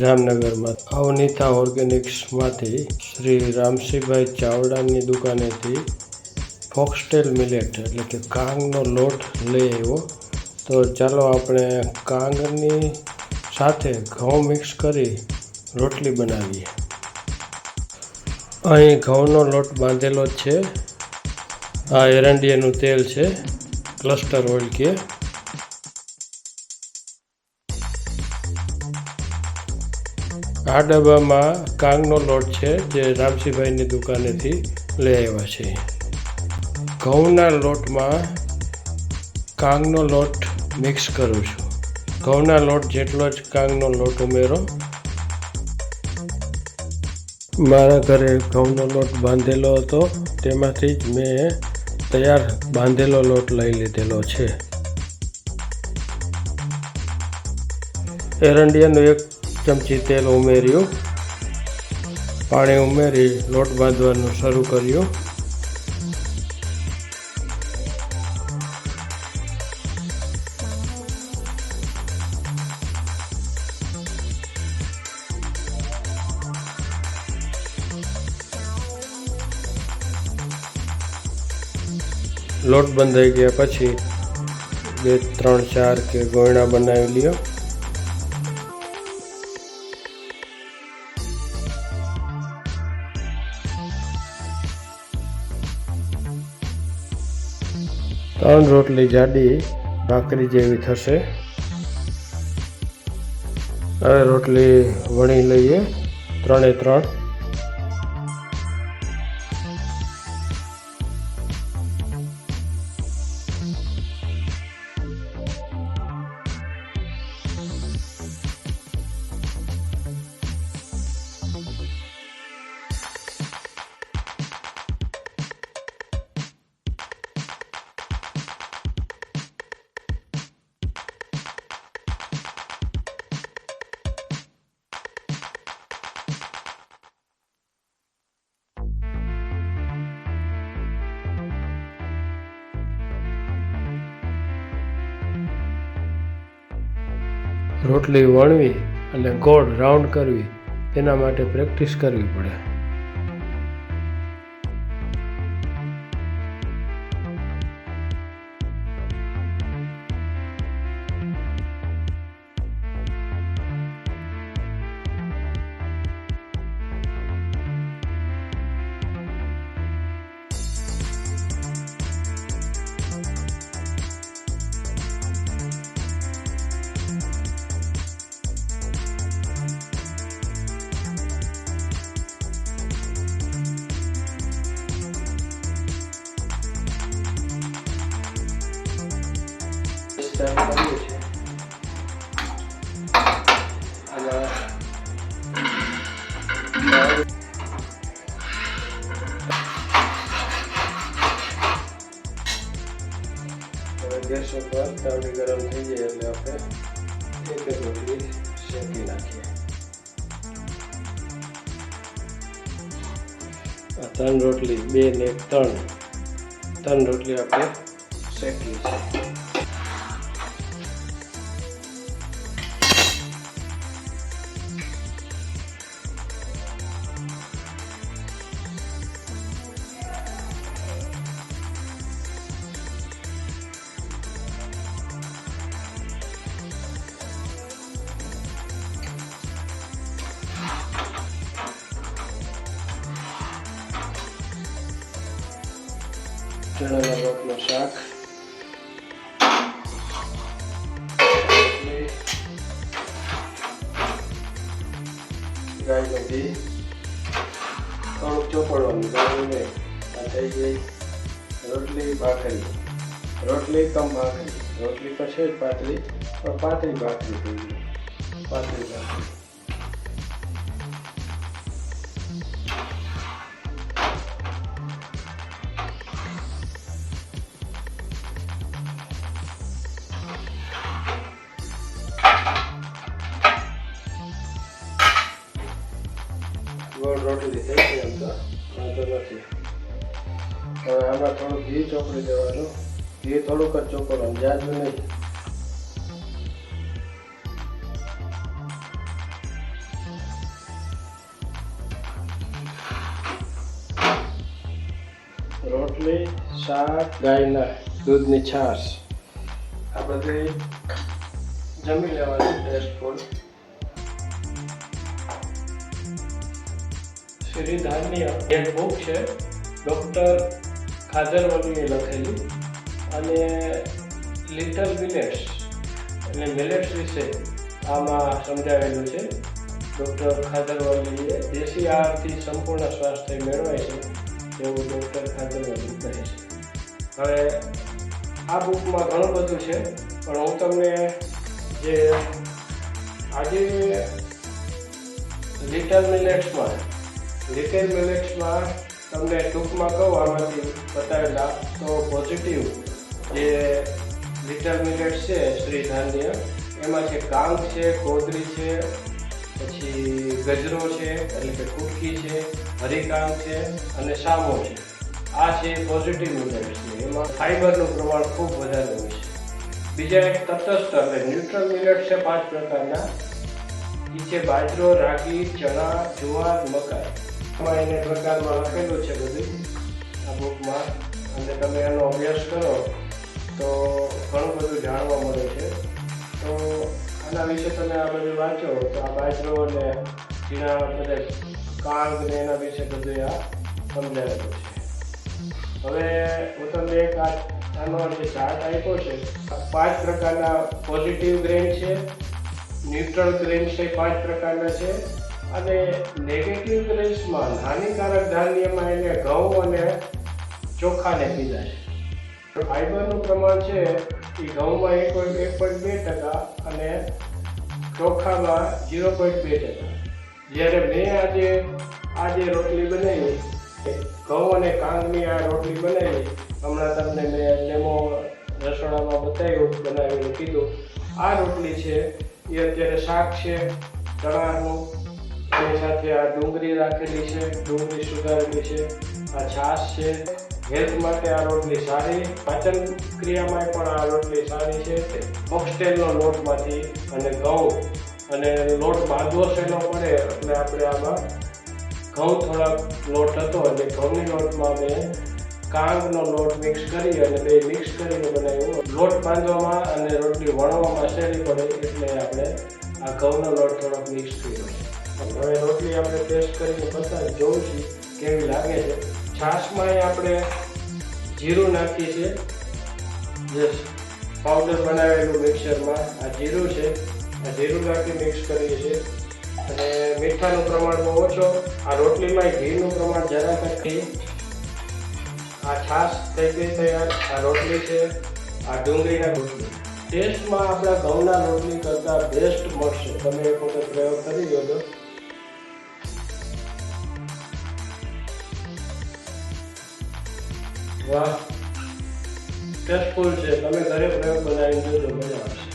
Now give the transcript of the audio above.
જામનગરમાં અવનીતા ઓર્ગેનિક્સમાંથી શ્રી રામસિંહભાઈ ચાવડાની દુકાનેથી ફોક્સટેલ મિલેટ એટલે કે કાંગનો લોટ લઈ આવ્યો. તો ચાલો આપણે કાંગની સાથે ઘઉં મિક્સ કરી રોટલી બનાવીએ. અહીં ઘઉંનો લોટ બાંધેલો જ છે. આ એરંડિયાનું તેલ છે, ક્લસ્ટર ઓઇલ કે. આ ડબ્બામાં કાંગનો લોટ છે જે રામસિંહભાઈની દુકાનેથી લઈ આવ્યા છે. ઘઉંના લોટમાં કાંગનો લોટ મિક્સ કરું છું. ઘઉંના લોટ જેટલો જ કાંગનો લોટ ઉમેરો. મારા ઘરે ઘઉંનો લોટ બાંધેલો હતો, તેમાંથી જ મેં તૈયાર બાંધેલો લોટ લઈ લીધેલો છે. એરંડિયાનું 1 ચમચી તેલ ઉમેર્યું. પાણી ઉમેરી લોટ બાંધવાનું શરૂ કર્યું. લોટ બંધાઈ ગયા પછી 2, 3, 4 કે ગોયણા બનાવી લ્યો. ત્રણ રોટલી જાડી ભાખરી જેવી થશે. હવે રોટલી વણી લઈએ 3 એ 3. રોટલી વણવી અને ગોળ રાઉન્ડ કરવી, તેના માટે પ્રેક્ટિસ કરવી પડે. ગેસ ઉપર તાવડી ગરમ થઈ જાય એટલે આપણે એક રોટલી શેકી નાખીએ. આ 3 રોટલી, 2 ને 1, 3 રોટલી આપણે શેકી છે. ચણાના લોટનું શાક, ગાયનું ઘી, થોડુંક ચોપડવાનું, ગાયું નહીં. આ થઈ ગઈ રોટલી ભાખરી. રોટલી કમ ભાખરી. રોટલી તો છે જ પાતળી, પણ પાતળી ભાખરી થઈ ગઈ. પાતળી ભાખરી. ગોળ રોટલી થઈ ગઈ. એમ તો વાંધો નથી. હવે આમાં થોડું ઘી ચોપડી દેવાનું. ઘી થોડુંક જ ચોપડવાનું, જાજુ નહીં. રોટલી, શાક, ગાયના દૂધની છાશ આ બધી જમી લેવાની ટેસ્ટફુલ. શ્રી ધાન્ય એક બુક છે ડૉક્ટર ખાજરવલીએ લખેલી, અને લિટલ મિલેટ્સ એટલે મિલેટ્સ વિશે આમાં સમજાવેલું છે. ડૉક્ટર ખાજરવલીએ દેશી આહારથી સંપૂર્ણ સ્વાસ્થ્ય મેળવાય છે એવું ડૉક્ટર ખાજરવલી કહે છે. હવે આ બુકમાં ઘણું બધું છે, પણ હું તમને જે આજે લિટલ મિલેટ્સમાં તમને ટૂંકમાં કહું આમાંથી બતાવેલા તો પોઝિટિવ જે લિટલ મિલેટ્સ છે શ્રી ધાન્ય એમાં છે કાંગ છે, કોદરી છે, પછી ગજરો છે એટલે કે કુટકી છે, હરીકાંગ છે અને સામો છે. આ છે પોઝિટિવ મિલેટ્સ છે. એમાં ફાઈબરનું પ્રમાણ ખૂબ વધારે હોય છે. બીજા એક તટસ્થ એટલે ન્યુટ્રલ મિલેટ્સ છે 5 પ્રકારના. એ છે બાજરો, રાગી, ચણા, જુવાર, મકાઈ. એમાં એને પ્રકારમાં લખેલું છે બધું આ બુકમાં, અને તમે એનો અભ્યાસ કરો તો ઘણું બધું જાણવા મળે છે. તો આના વિશે તમે આ બધું વાંચો તો આ બાજરો અને ઝીણા બધા કાંગ ને એના વિશે બધું આ સમજાવેલું છે. હવે હું તમને એક આનો જે ચાર્ટ આપ્યો છે, 5 પ્રકારના પોઝિટિવ ગ્રેન છે, ન્યુટ્રલ ગ્રેન છે 5 પ્રકારના છે, અને નેગેટિવ ગ્રેન્સમાં હાનિકારક ધાન્યમાં એને ઘઉં અને ચોખાને કીધા છે. ફાઈબરનું પ્રમાણ છે એ ઘઉંમાં 1.2% અને ચોખામાં 0.2%. જ્યારે મેં આજે રોટલી બનાવી, ઘઉં અને કાંગની આ રોટલી બનાવી, હમણાં તમને મેં ડેમો રસોડામાં બતાવ્યું, બનાવીને કીધું. આ રોટલી છે એ અત્યારે શાક છે ચણાનું, એની સાથે આ ડુંગળી રાખેલી છે, ડુંગળી સુધારેલી છે, આ છાશ છે. હેલ્થ માટે આ રોટલી સારી, પાચન ક્રિયામાં પણ આ રોટલી સારી છે. ફોક્સટેલનો લોટમાંથી અને ઘઉં અને લોટ બાંધવો શેનો પડે એટલે આપણે આમાં ઘઉં થોડાક લોટ હતો એટલે ઘઉંની લોટમાં મેં કાંગનો લોટ મિક્સ કરી અને બે મિક્સ કરીને બનાવ્યું. લોટ બાંધવામાં અને રોટલી વણવામાં સહેલી પડે એટલે આપણે આ ઘઉંનો લોટ થોડોક મિક્સ કર્યો છે. હવે રોટલી આપણે ટેસ્ટ કરીને બતાવી જોઉં છું કેવી લાગે છે. છાશમાં આપણે જીરું નાખીએ છીએ, જે પાવડર બનાવેલું મિક્સરમાં આ જીરું છે, આ જીરું નાખી મિક્સ કરીએ છીએ. અને મીઠાનું પ્રમાણ બહુ ઓછો. આ રોટલીમાં ઘીનું પ્રમાણ જરાક નથી. આ છાશ થઈ ગઈ તૈયાર. આ રોટલી છે, આ ડુંગળીના રોટલી. ટેસ્ટમાં આપણા ઘઉંના રોટલી કરતાં બેસ્ટ મળશે. તમે એક વખત પ્રયોગ કરી જોજો. વાહ, ટેસ્ટફુલ છે. તમે ઘરે પ્રયોગ બનાવીને જોજો, મજા આવશે.